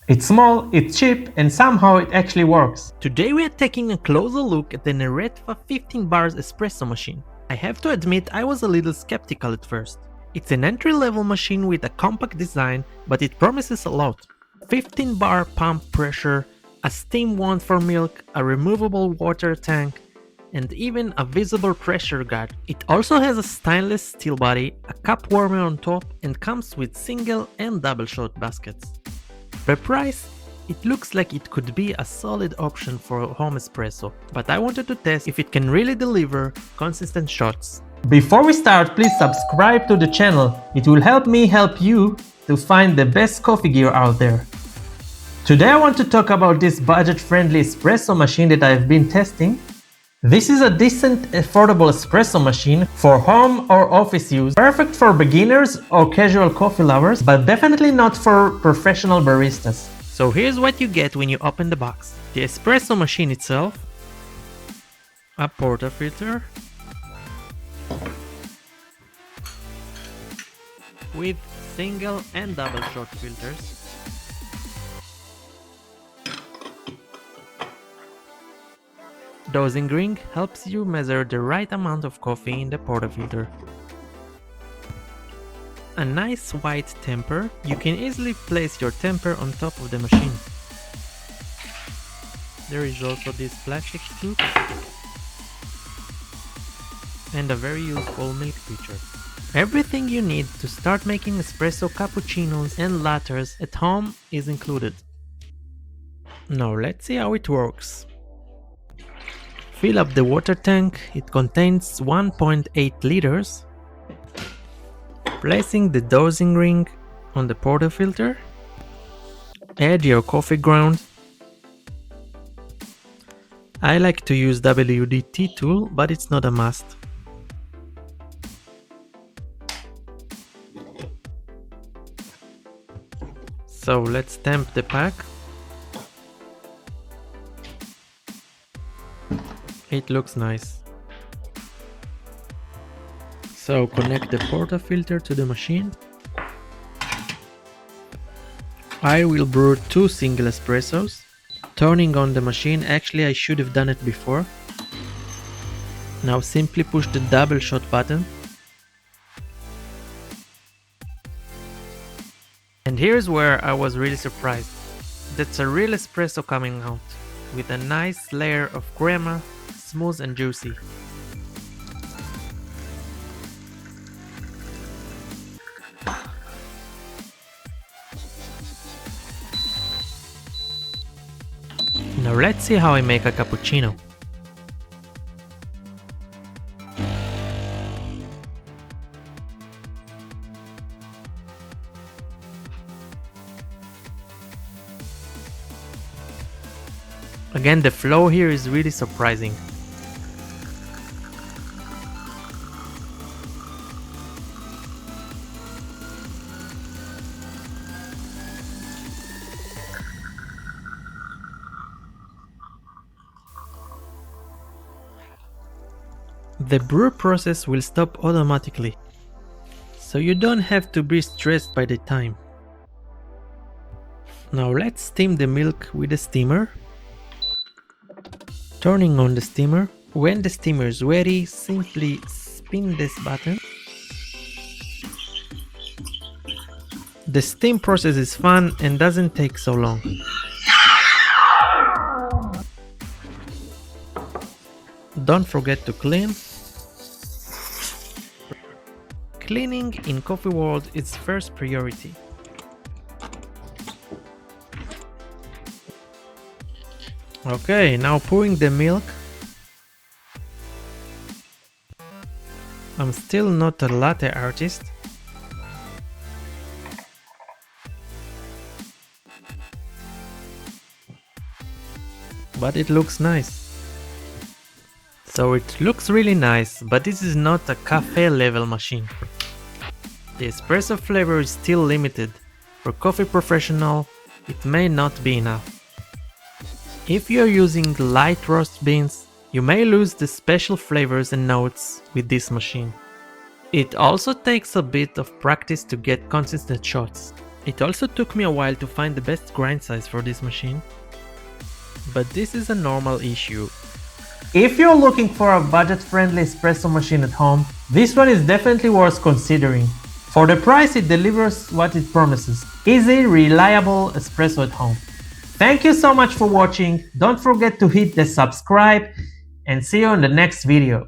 It's small, it's cheap, and somehow it actually works. Today we are taking a closer look at the Neretva 15 bars espresso machine. I have to admit I was a little skeptical at first. It's an entry-level machine with a compact design, but it promises a lot. 15 bar pump pressure, a steam wand for milk, a removable water tank, and even a visible pressure gauge. It also has a stainless steel body, a cup warmer on top, and comes with single and double shot baskets. The price? It looks like it could be a solid option for home espresso, but I wanted to test if it can really deliver consistent shots. Before we start, please subscribe to the channel. It will help me help you to find the best coffee gear out there. Today I want to talk about this budget-friendly espresso machine that I've been testing. This is a decent, affordable espresso machine for home or office use, perfect for beginners or casual coffee lovers, but definitely not for professional baristas. So here's what you get when you open the box. The espresso machine itself, a portafilter, with single and double shot filters, dosing ring helps you measure the right amount of coffee in the portafilter. A nice white temper. You can easily place your temper on top of the machine. There is also this plastic scoop and a very useful milk pitcher. Everything you need to start making espresso cappuccinos and lattes at home is included. Now let's see how it works. Fill up the water tank. It contains 1.8 liters. Placing the dosing ring on the portafilter. Add your coffee ground. I like to use WD-T tool, but it's not a must. So let's tamp the pack. It looks nice. So connect the portafilter to the machine. I will brew 2 single espressos. Turning on the machine, actually I should have done it before. Now simply push the double shot button. And here's where I was really surprised. That's a real espresso coming out, with a nice layer of crema, smooth and juicy. Now let's see how I make a cappuccino. Again, the flow here is really surprising. The brew process will stop automatically, so you don't have to be stressed by the time. Now let's steam the milk with a steamer. Turning on the steamer. When the steamer is ready, simply spin this button. The steam process is fun and doesn't take so long. Don't forget to clean. Cleaning in coffee world is first priority. Okay, now pouring the milk. I'm still not a latte artist. But it looks nice. So it looks really nice, but this is not a cafe level machine. The espresso flavor is still limited. For coffee professional, it may not be enough. If you're using light roast beans, you may lose the special flavors and notes with this machine. It also takes a bit of practice to get consistent shots. It also took me a while to find the best grind size for this machine, but this is a normal issue. If you're looking for a budget-friendly espresso machine at home, this one is definitely worth considering. For the price, it delivers what it promises: easy, reliable espresso at home. Thank you so much for watching. Don't forget to hit the subscribe and see you in the next video.